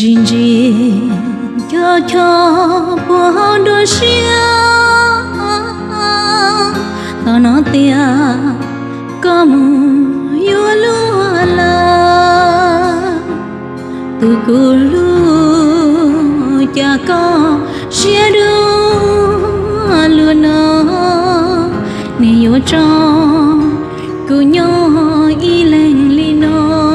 Jinji cho bỏ đôi xia thọ nó tia có mù yêu lúa la từ cô lu cha có xia đua luôn nó nè yêu trong cô nhỏ y lên li nó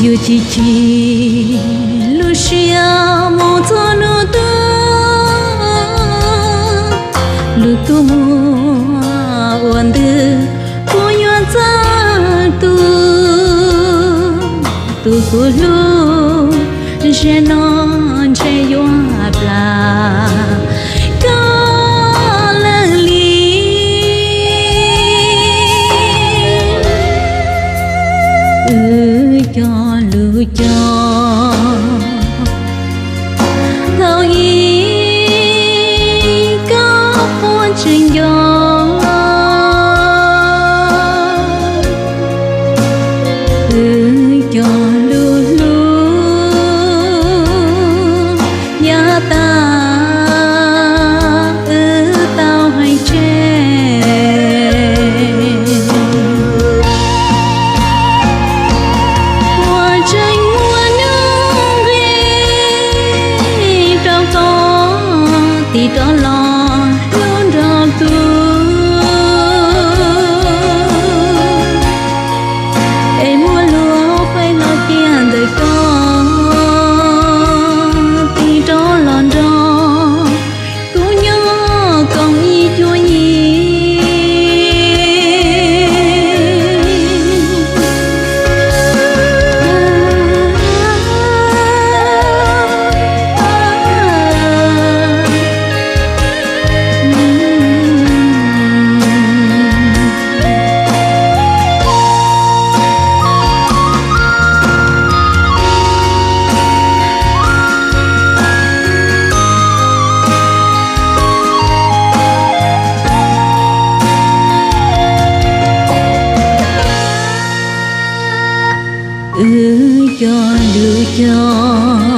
yêu chi Lucia mo cho nó tu lu tu mo wan de ko yo za tu ko lu je non che yo bla cho lưu cho thâu y có buồn trình gió cho lưu lưu nhà ta tao hay che thì đó lo luôn rộng tu em mua lúa phải lo tiền đời con thì đó lon đó cũng nhớ công y chúa nhi cho đưa cho